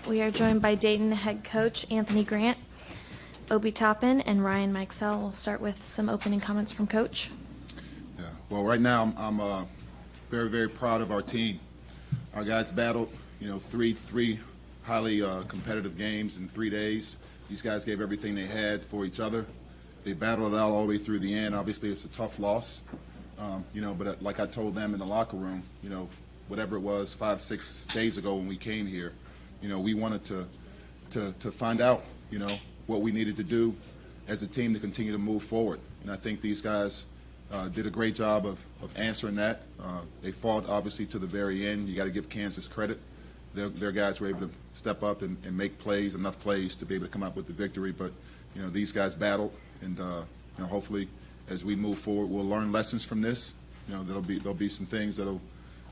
right, we are joined by Dayton head coach Anthony Grant, Obi Toppin, and Ryan Mikesell. We'll start with some opening comments from Coach. Yeah. Well, right now I'm very, very proud of our team. Our guys battled, three highly competitive games in 3 days. These guys gave everything they had for each other. They battled it out all the way through the end. Obviously, it's a tough loss, but like I told them in the locker room, whatever it was 5-6 days ago when we came here, we wanted to find out, what we needed to do as a team to continue to move forward. And I think these guys did a great job of answering that. They fought, obviously, to the very end. You got to give Kansas credit. Their guys were able to step up and make plays, enough plays to be able to come out with the victory. But, these guys battled, and hopefully as we move forward, we'll learn lessons from this. There'll be some things that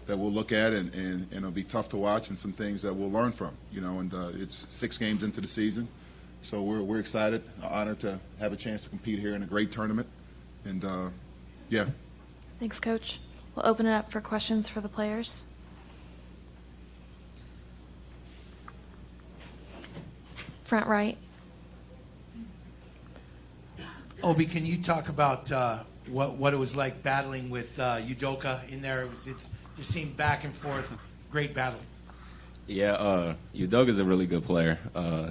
we'll look at, and it'll be tough to watch, and some things that we'll learn from. And it's 6 games into the season. So we're excited, honored to have a chance to compete here in a great tournament. And, yeah. Thanks, Coach. We'll open it up for questions for the players. Front right. Obi, can you talk about what it was like battling with Udoka in there? It just seemed back and forth, great battle. Yeah, Udoka's a really good player.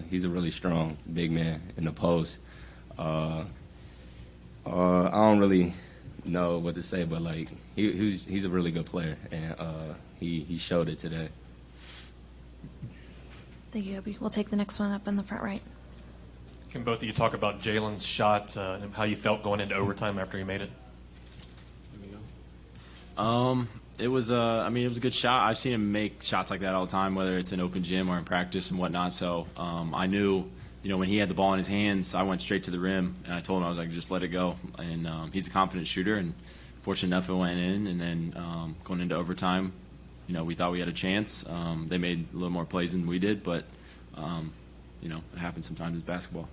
He's a really strong big man in the post. I don't really know what to say, but he's a really good player, and he showed it today. Thank you, Obi. We'll take the next one up in the front right. Can both of you talk about Jalen's shot and how you felt going into overtime after he made it? It was it was a good shot. I've seen him make shots like that all the time, whether it's in open gym or in practice and whatnot. So I knew, when he had the ball in his hands, I went straight to the rim, and I told him, I was like, just let it go. And he's a confident shooter, and fortunate enough it went in. And then going into overtime, we thought we had a chance. They made a little more plays than we did, but it happens sometimes with basketball.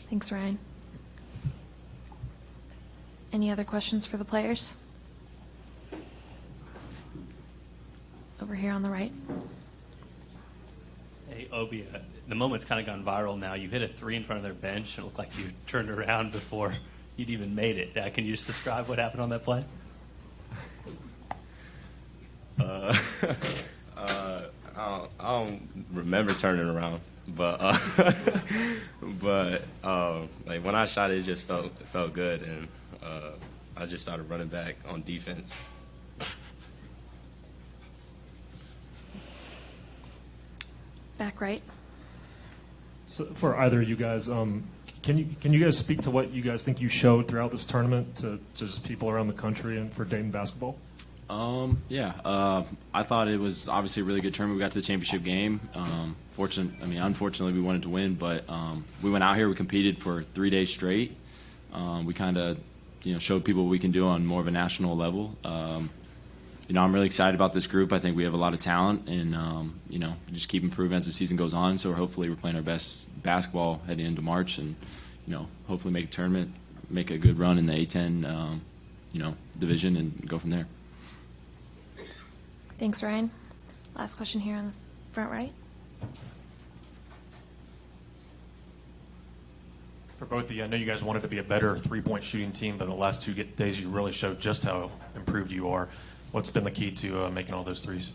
Thanks, Ryan. Any other questions for the players? Over here on the right. Hey, Obi, the moment's kind of gone viral now. You hit a 3 in front of their bench, and it looked like you turned around before you'd even made it. Can you just describe what happened on that play? I don't remember turning around, but when I shot it, it just felt good, and I just started running back on defense. Back right. So for either of you guys, can you guys speak to what you guys think you showed throughout this tournament to just people around the country and for Dayton basketball? I thought it was obviously a really good tournament. We got to the championship game. Unfortunately, we wanted to win, but we went out here. We competed for 3 days straight. We kind of, showed people what we can do on more of a national level. I'm really excited about this group. I think we have a lot of talent, and just keep improving as the season goes on. So hopefully we're playing our best basketball heading into March, and hopefully make a tournament, make a good run in the A10 division, and go from there. Thanks, Ryan. Last question here on the front right. For both of you, I know you guys wanted to be a better three-point shooting team, but the last 2 days you really showed just how improved you are. What's been the key to making all those threes?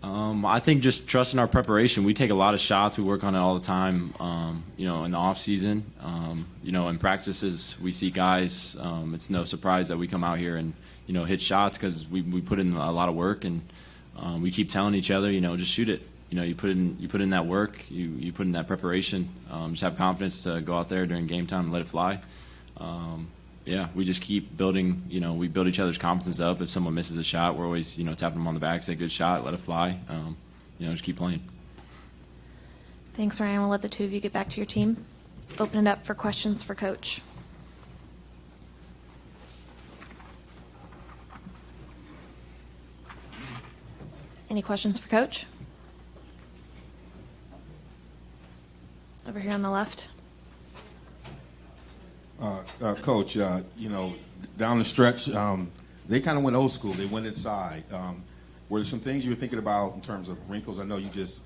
I think just trusting our preparation. We take a lot of shots. We work on it all the time, in the off season. In practices, we see guys. It's no surprise that we come out here and, hit shots because we put in a lot of work, and we keep telling each other, just shoot it. You put in that work. You put in that preparation. Just have confidence to go out there during game time and let it fly. We just keep building, we build each other's confidence up. If someone misses a shot, we're always, tapping them on the back, say, good shot, let it fly. Just keep playing. Thanks, Ryan. We'll let the 2 of you get back to your team. Open it up for questions for Coach. Any questions for Coach? Over here on the left. Coach, down the stretch, they kind of went old school. They went inside. Were there some things you were thinking about in terms of wrinkles? I know you just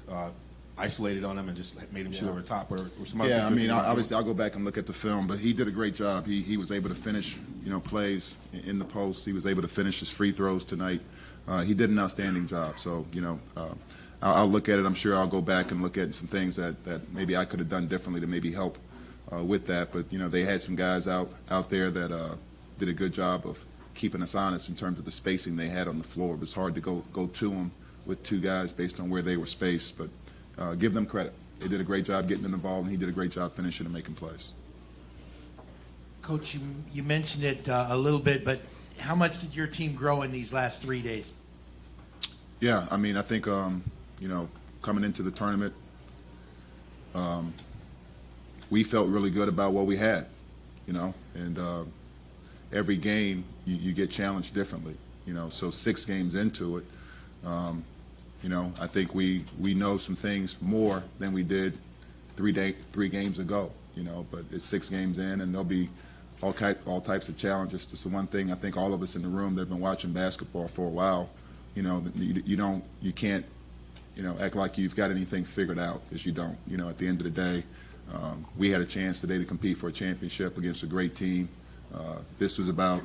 isolated on him and just made him shoot over the top. Or some other Yeah, things I you were mean, thinking about obviously, doing? I'll go back and look at the film, but he did a great job. He was able to finish, plays in the post. He was able to finish his free throws tonight. He did an outstanding job. So, I'll look at it. I'm sure I'll go back and look at some things that maybe I could have done differently to maybe help with that. But, they had some guys out there that did a good job of keeping us honest in terms of the spacing they had on the floor. It was hard to go to them with two guys based on where they were spaced. But give them credit. They did a great job getting in the ball, and he did a great job finishing and making plays. Coach, you mentioned it a little bit, but how much did your team grow in these last 3 days? Yeah, I mean, I think, coming into the tournament, we felt really good about what we had, and every game you get challenged differently, so 6 games into it, I think we know some things more than we did 3 games ago, but it's 6 games in, and there'll be all types of challenges. Just the one thing I think all of us in the room that have been watching basketball for a while, you can't, act like you've got anything figured out, because you don't. At the end of the day, we had a chance today to compete for a championship against a great team. This was about,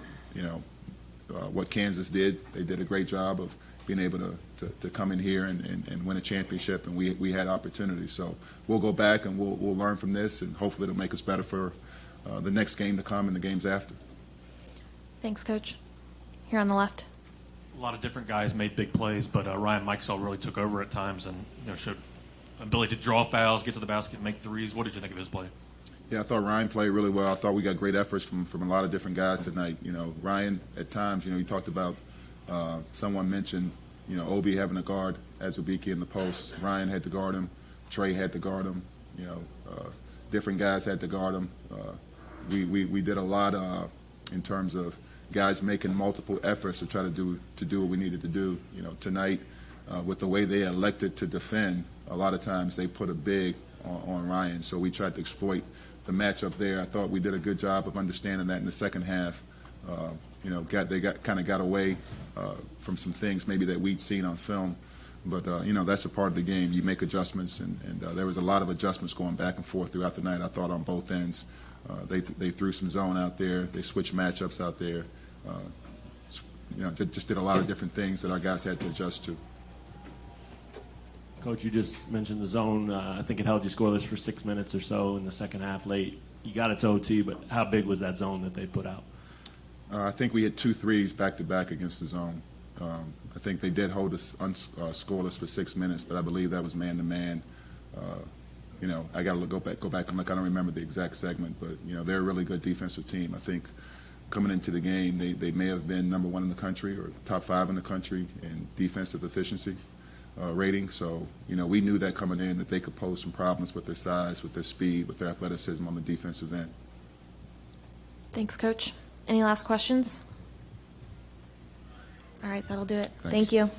what Kansas did. They did a great job of being able to come in here and win a championship, and we had opportunities. So we'll go back and we'll learn from this, and hopefully it'll make us better for the next game to come and the games after. Thanks, Coach. Here on the left. A lot of different guys made big plays, but Ryan Mikesell really took over at times and showed ability to draw fouls, get to the basket, make threes. What did you think of his play? Yeah, I thought Ryan played really well. I thought we got great efforts from a lot of different guys tonight. Ryan, at times, you talked about, someone mentioned, Obi having to guard Azubike in the post. Ryan had to guard him. Trey had to guard him. Different guys had to guard him. We did a lot in terms of guys making multiple efforts to try to do what we needed to do. Tonight, with the way they elected to defend, a lot of times they put a big on Ryan. So we tried to exploit the matchup there. I thought we did a good job of understanding that in the second half. They got away from some things maybe that we'd seen on film. But, that's a part of the game. You make adjustments, and there was a lot of adjustments going back and forth throughout the night, I thought, on both ends. They threw some zone out there. They switched matchups out there. Just did a lot of different things that our guys had to adjust to. Coach, you just mentioned the zone. I think it held you scoreless for 6 minutes or so in the second half late. You got it to OT, but how big was that zone that they put out? I think we hit 2 threes back-to-back against the zone. I think they did hold us scoreless for 6 minutes, but I believe that was man-to-man. I got to go back and look. I don't remember the exact segment, but, they're a really good defensive team. I think coming into the game, they may have been number 1 in the country or top 5 in the country in defensive efficiency rating. So, we knew that coming in that they could pose some problems with their size, with their speed, with their athleticism on the defensive end. Thanks, Coach. Any last questions? All right, that'll do it. Thanks. Thank you.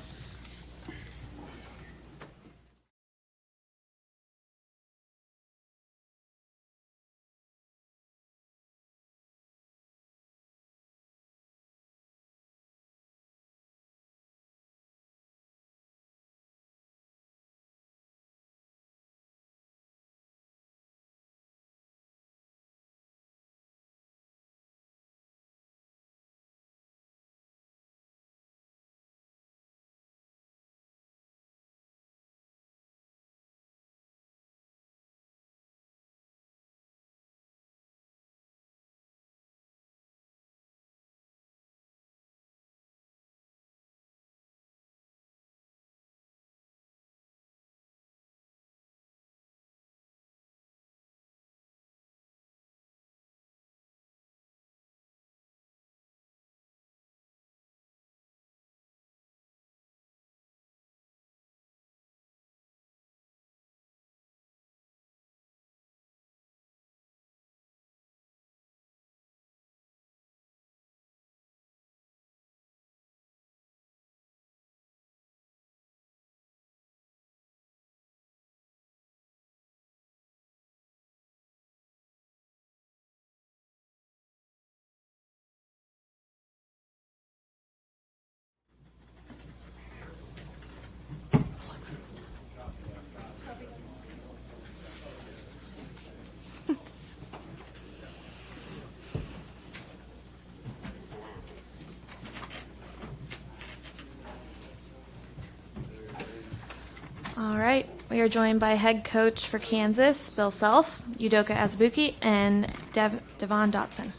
right, we are joined by head coach for Kansas, Bill Self, Udoka Azubuike, and Devon Dotson.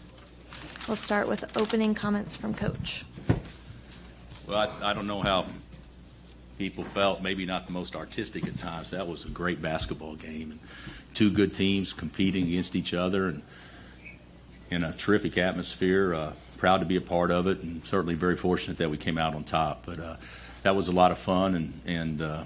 We'll start with opening comments from Coach. Well, I don't know how people felt, maybe not the most artistic at times. That was a great basketball game. And two good teams competing against each other and in a terrific atmosphere. Proud to be a part of it, and certainly very fortunate that we came out on top. But that was a lot of fun, and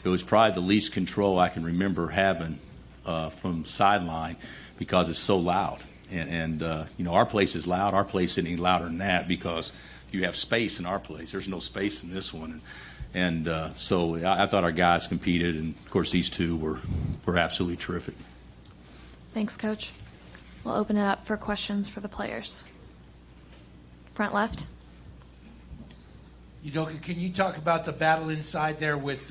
it was probably the least control I can remember having from sideline because it's so loud. And you know, our place is loud. Our place isn't any louder than that because you have space in our place. There's no space in this one. And so I thought our guys competed, and, of course, these two were absolutely terrific. Thanks, Coach. We'll open it up for questions for the players. Front left. Udoka, can you talk about the battle inside there with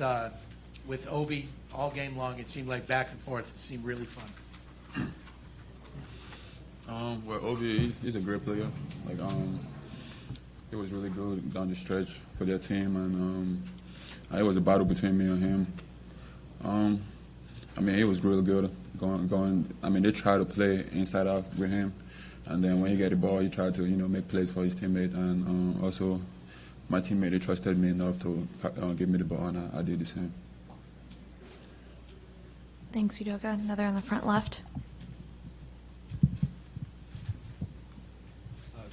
Obi all game long? It seemed like back and forth. It seemed really fun. Well, Obi, he's a great player. Like, it was really good down the stretch for their team, and it was a battle between me and him. I mean, it was really good going. I mean, they tried to play inside out with him, and then when he got the ball, he tried to, you know, make plays for his teammate, and also my teammate, they trusted me enough to give me the ball, and I did the same. Thanks, Udoka. Another on the front left.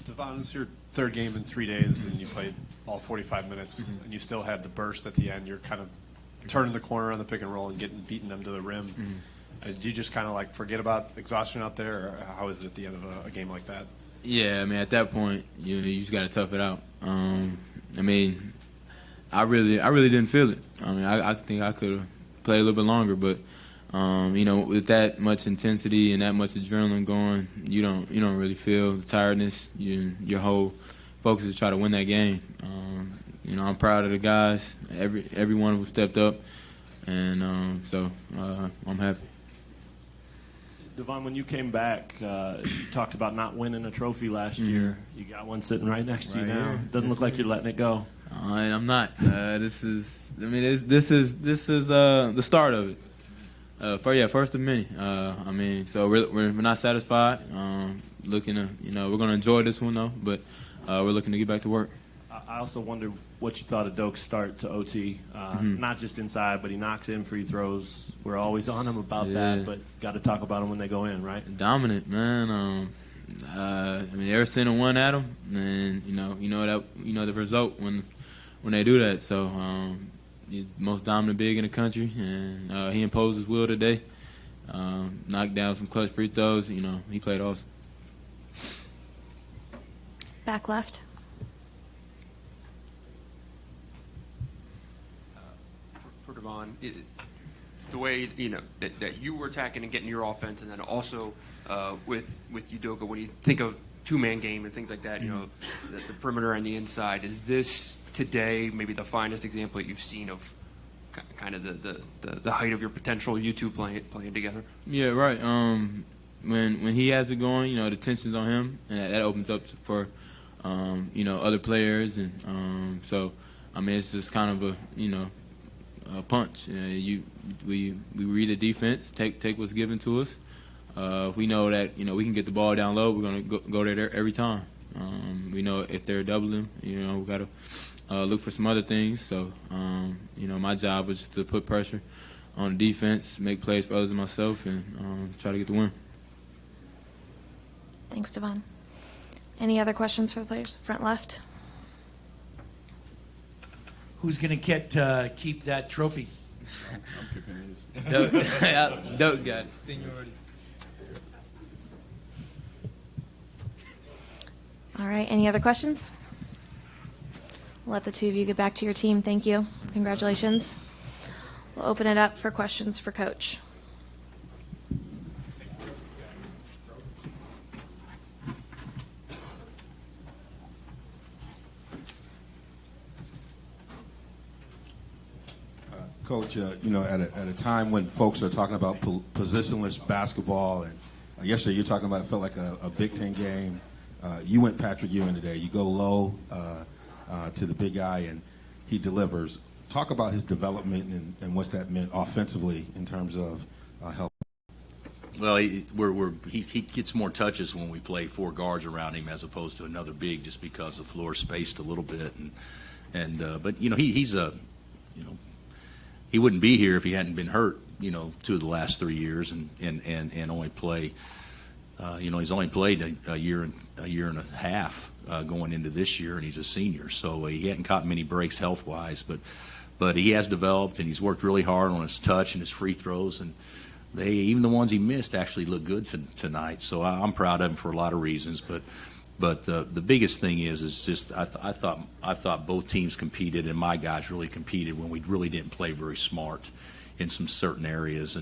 Devon, this is your third game in 3 days, and you played all 45 minutes, and you still had the burst at the end. You're kind of turning the corner on the pick and roll and beating them to the rim. Do you just kind of like forget about exhaustion out there, or how is it at the end of a game like that? Yeah, I mean, at that point, you just got to tough it out. I mean, I really didn't feel it. I mean, I think I could have played a little bit longer, but you know, with that much intensity and that much adrenaline going, you don't really feel the tiredness. Your whole focus is try to win that game. You know, I'm proud of the guys. Every one of them stepped up, and so I'm happy. Devon, when you came back, you talked about not winning a trophy last year. You got one sitting right next to you now. Here. Doesn't look like you're letting it go. I'm not. This is the start of it. First of many. I mean, so we're not satisfied. Looking to, you know, we're going to enjoy this one though, but we're looking to get back to work. I also wonder what you thought of Doak's start to OT. Not just inside, but he knocks in free throws. We're always on him about that, but got to talk about him when they go in, right? Dominant, man. I mean, ever sending one at him, and you know the result when they do that. So he's the most dominant big in the country, and he imposed his will today. Knocked down some clutch free throws. You know, he played awesome. Back left. For Devon, the way that you were attacking and getting your offense, and then also with Udoka, when you think of two-man game and things like that, you know, the perimeter and the inside, is this today maybe the finest example that you've seen of kind of the height of your potential, you two playing together? Yeah, right. When he has it going, you know, the tension's on him, and that opens up for you know, other players, and so I mean, it's just kind of a punch. We read the defense, take what's given to us. If we know that, you know, we can get the ball down low, we're going to go there every time. We know if they're doubling, you know, we got to look for some other things. So, you know, my job was just to put pressure on the defense, make plays for others and myself, and try to get the win. Thanks, Devon. Any other questions for the players? Front left. Who's going to keep that trophy? I'm keeping his. Doak got it. Seniority. All right. Any other questions? We'll let the two of you get back to your team. Thank you. Congratulations. We'll open it up for questions for Coach. Coach, you know, at a time when folks are talking about positionless basketball, and yesterday you're talking about it felt like a Big Ten game. You went Patrick Ewing today. You go low to the big guy, and he delivers. talk about his development and what's that meant offensively in terms of help. Well, he gets more touches when we play 4 guards around him as opposed to another big, just because the floor is spaced a little bit. But he wouldn't be here if he hadn't been hurt. 2 of the last 3 years, and only play. He's only played a year and a half going into this year, and he's a senior, so he hadn't caught many breaks health-wise. But he has developed, and he's worked really hard on his touch and his free throws, and even the ones he missed actually look good tonight. So I'm proud of him for a lot of reasons. But the biggest thing is just I thought both teams competed, and my guys really competed when we really didn't play very smart in some certain areas,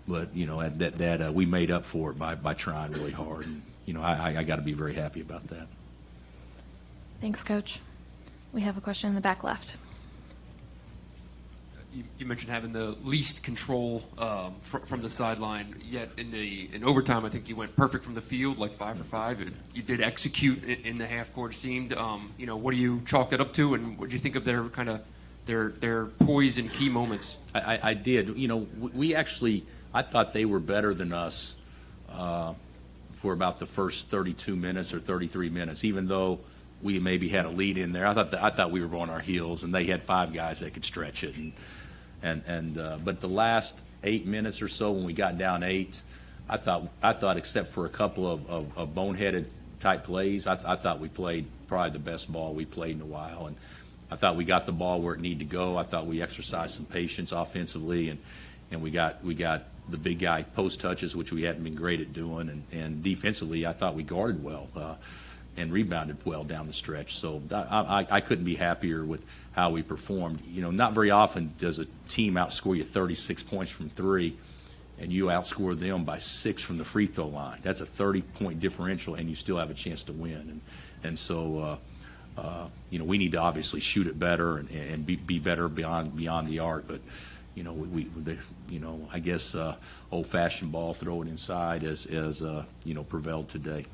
but we made up for it by trying really hard, and I got to be very happy about that. Thanks, Coach. We have a question in the back left. You mentioned having the least control from the sideline, yet in overtime, I think you went perfect from the field, like 5 for 5. And you did execute in the half court. It seemed, what do you chalk that up to, and what do you think of their kind of their poise in key moments? I did. We actually, I thought they were better than us for about the first 32 minutes or 33 minutes, even though we maybe had a lead in there. I thought we were on our heels, and they had 5 guys that could stretch it. But the last 8 minutes or so, when we got down 8, I thought except for a couple of boneheaded type plays, I thought we played probably the best ball we played in a while, and I thought we got the ball where it needed to go. I thought we exercised some patience offensively, and we got the big guy post touches, which we hadn't been great at doing, and defensively, I thought we guarded well and rebounded well down the stretch. So I couldn't be happier with how we performed. Not very often does a team outscore you 36 points from 3, and you outscore them by 6 from the free throw line. That's a 30-point differential, and you still have a chance to win. So we need to obviously shoot it better and be better beyond the arc. But I guess old-fashioned ball, throw it inside, as prevailed today.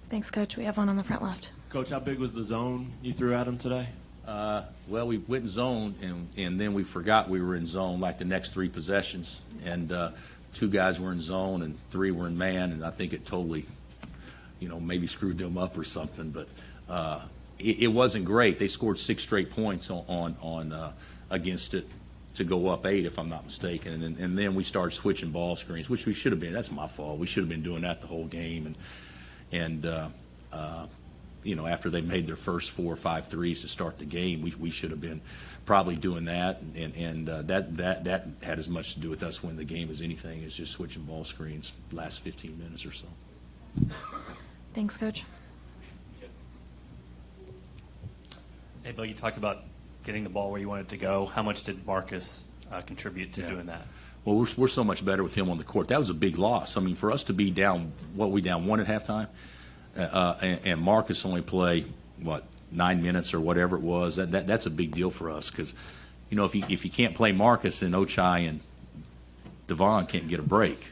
Thanks, Coach. We have one on the front left. Coach, how big was the zone you threw at him today? Well, we went in zone, and then we forgot we were in zone like the next 3 possessions. And 2 guys were in zone and 3 were in man, and I think it totally, maybe screwed them up or something. But it wasn't great. They scored 6 straight points on against it to go up 8, if I'm not mistaken. And then we started switching ball screens, which we should have been. That's my fault. We should have been doing that the whole game. And after they made their first 4 or 5 threes to start the game, we should have been probably doing that, and that had as much to do with us winning the game as anything, is just switching ball screens last 15 minutes or so. Thanks, Coach. Hey, Bill, you talked about getting the ball where you want it to go. How much did Marcus contribute to doing that? Well, we're so much better with him on the court. That was a big loss. I mean, for us to be down, we down 1 at halftime, and Marcus only play 9 minutes or whatever it was. That's a big deal for us, because if you can't play Marcus, then Ochai and Devon can't get a break.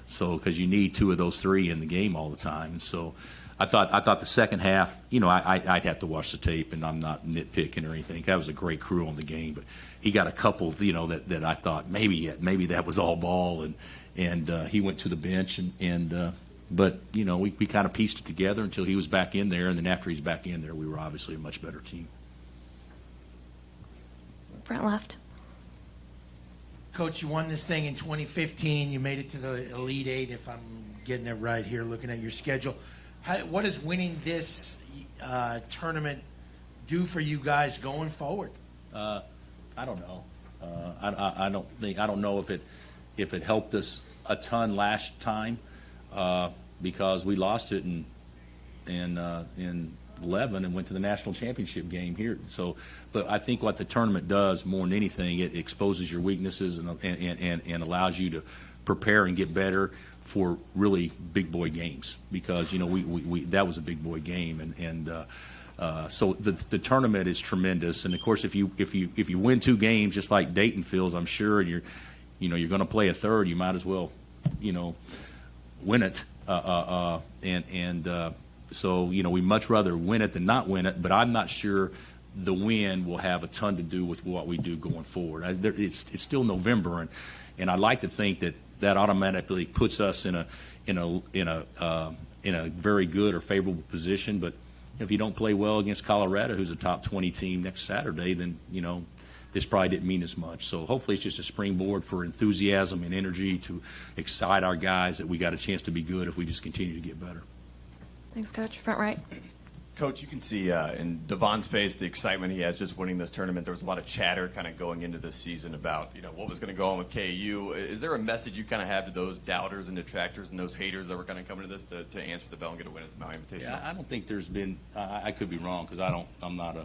So because you need 2 of those 3 in the game all the time. And so I thought the second half, I'd have to watch the tape, and I'm not nitpicking or anything. That was a great crew on the game, but he got a couple, that I thought maybe that was all ball, and he went to the bench, but we kind of pieced it together until he was back in there, and then after he's back in there, we were obviously a much better team. Front left. Coach, you won this thing in 2015. You made it to the Elite 8, if I'm getting it right here, looking at your schedule. What does winning this tournament do for you guys going forward? I don't know. I don't know if it helped us a ton last time, because we lost it in 11 and went to the national championship game here. So, but I think what the tournament does more than anything, it exposes your weaknesses and allows you to prepare and get better for really big boy games, because we that was a big boy game, so the tournament is tremendous. And of course, if you win 2 games, just like Dayton feels, I'm sure, and you're going to play a third, you might as well win it. So we much rather win it than not win it. But I'm not sure the win will have a ton to do with what we do going forward. It's still November, and I like to think that automatically puts us in a very good or favorable position. But if you don't play well against Colorado, who's a top 20 team next Saturday, then this probably didn't mean as much. So hopefully it's just a springboard for enthusiasm and energy to excite our guys that we got a chance to be good if we just continue to get better. Thanks, Coach. Front right. Coach, you can see in Devon's face the excitement he has just winning this tournament. There was a lot of chatter kind of going into this season about what was going to go on with KU. Is there a message you kind of have to those doubters and detractors and those haters that were kind of coming to this to answer the bell and get a win at the Maui Invitational? Yeah, I don't think there's been. I could be wrong because I'm not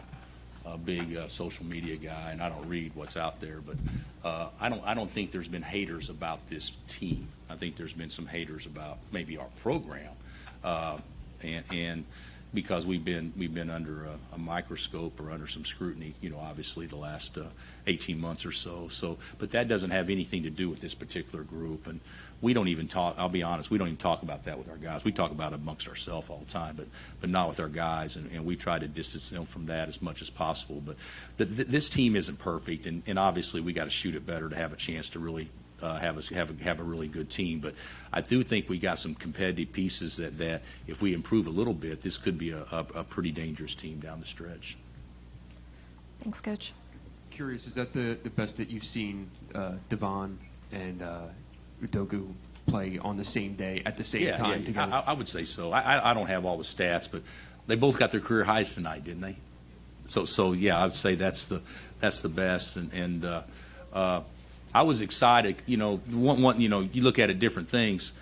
a big social media guy and I don't read what's out there. But I don't think there's been haters about this team. I think there's been some haters about maybe our program, and because we've been under a microscope or under some scrutiny, obviously the last 18 months or so. But that doesn't have anything to do with this particular group, and we don't even talk. I'll be honest, we don't even talk about that with our guys. We talk about it amongst ourselves all the time, but not with our guys, and we try to distance them from that as much as possible. But this team isn't perfect, and obviously we got to shoot it better to have a chance to really have a really good team. But I do think we got some competitive pieces that if we improve a little bit, this could be a pretty dangerous team down the stretch. Thanks, Coach. Curious, is that the best that you've seen Devon and Udoka play on the same day at the same time together? I would say so. I don't have all the stats, but they both got their career highs tonight, didn't they? So yeah, I would say that's the best. And I was excited. You look at it different things.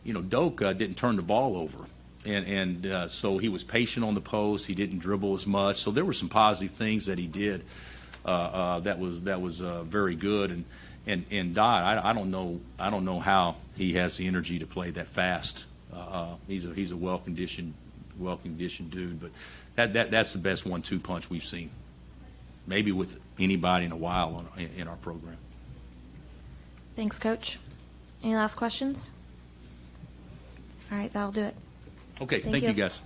Doka didn't turn the ball over, and so he was patient on the post. He didn't dribble as much. So there were some positive things that he did that was very good. And Dodd, I don't know how he has the energy to play that fast. He's a well conditioned dude, but that's the best 1-2 punch we've seen, maybe with anybody in a while in our program. Thanks, Coach. Any last questions? All right, that'll do it. Okay, thank you guys.